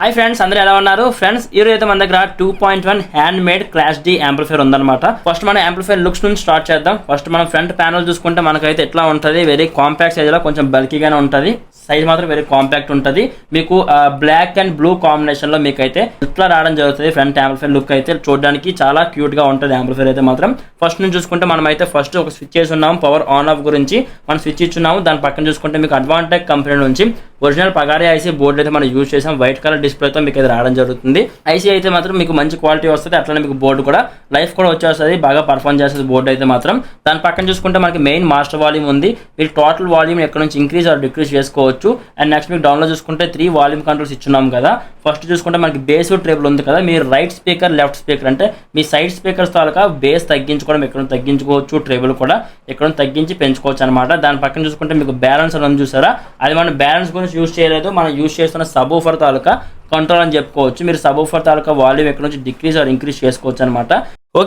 Hi friends, అందరూ ఎలా ఉన్నారు? ఫ్రెండ్స్, ఈ రోజు అయితే మన దగ్గర 2.1 hand made class D amplifier ఉందన్నమాట. ఫస్ట్ మనం యాంప్లిఫైర్ లుక్స్ నుంచి స్టార్ట్ చేద్దాం. ఫస్ట్ మనం ఫ్రంట్ ప్యానల్ చూసుకుంటే మనకైతే ఎట్లా ఉంటుంది, వెరీ కాంపాక్ట్ సైజ్ లో కొంచెం బల్కీగానే ఉంటుంది. సైజ్ మాత్రం వెరీ కాంపాక్ట్ ఉంటుంది. మీకు బ్లాక్ అండ్ బ్లూ కాంబినేషన్ లో మీకు అయితే ఇట్లా రావడం జరుగుతుంది. ఫ్రంట్ యాంప్లిఫైర్ లుక్ అయితే చూడడానికి చాలా క్యూట్ గా ఉంటుంది. యాంప్లిఫైర్ అయితే మాత్రం ఫస్ట్ నుంచి చూసుకుంటే మనం అయితే ఫస్ట్ ఒక స్విచ్ చేసి ఉన్నాము. పవర్ ఆన్ ఆఫ్ గురించి మనం స్విచ్ ఇచ్చున్నాము. దాని పక్కన చూసుకుంటే మీకు అడ్వాంటెక్ కంపెనీ నుంచి ఒరిజినల్ పగారి ఐసీ బోర్డు అయితే మనం యూజ్ చేసాం. వైట్ కలర్ డిస్ప్లేతో మీకు అయితే రావడం జరుగుతుంది. ఐసీ అయితే మాత్రం మీకు మంచి క్వాలిటీ వస్తుంది. అట్లనే మీకు బోర్డు కూడా లైఫ్ కూడా వచ్చేస్తుంది, బాగా పర్ఫార్మ్ చేస్తుంది బోర్డు అయితే మాత్రం. దాని పక్కన చూసుకుంటే మనకి మెయిన్ మాస్టర్ వాల్యూమ్ ఉంది. మీరు టోటల్ వాల్యూమ్ ఎక్కడ నుంచి ఇంక్రీజ్ ఆర్ డిక్రీజ్ చేసుకోవచ్చు. అండ్ నెక్స్ట్ మీకు డౌన్లో చూసుకుంటే 3 వాల్యూమ్ కంట్రోల్స్ ఇచ్చున్నాం కదా. ఫస్ట్ చూసుకుంటే మనకి బేస్ ట్రేబుల్ ఉంది కదా. మీరు రైట్ స్పీకర్ లెఫ్ట్ స్పీకర్ అంటే మీ సైడ్ స్పీకర్స్ తాలూకా బేస్ తగ్గించుకోవడం ఎక్కడ తగ్గించుకోవచ్చు, ట్రేబుల్ కూడా ఎక్కడ తగ్గించి పెంచుకోవచ్చు అనమాట. దాని పక్కన చూసుకుంటే మీకు బ్యాలెన్స్ అని చూసారా, అది మనం బ్యాలెన్స్ గురించి యూజ్ చేయలేదు, మనం యూజ్ చేస్తున్న సబ్ ఊఫర్ తాలూకా కంట్రోల్ అని చెప్పుకోవచ్చు. మీరు సబ్ ఊఫర్ తాలూకా వాల్యూమ్ ఎక్కడ నుంచి డిక్రీజ్ ఆర్ ఇంక్రీజ్ చేసుకోవచ్చు అనమాట.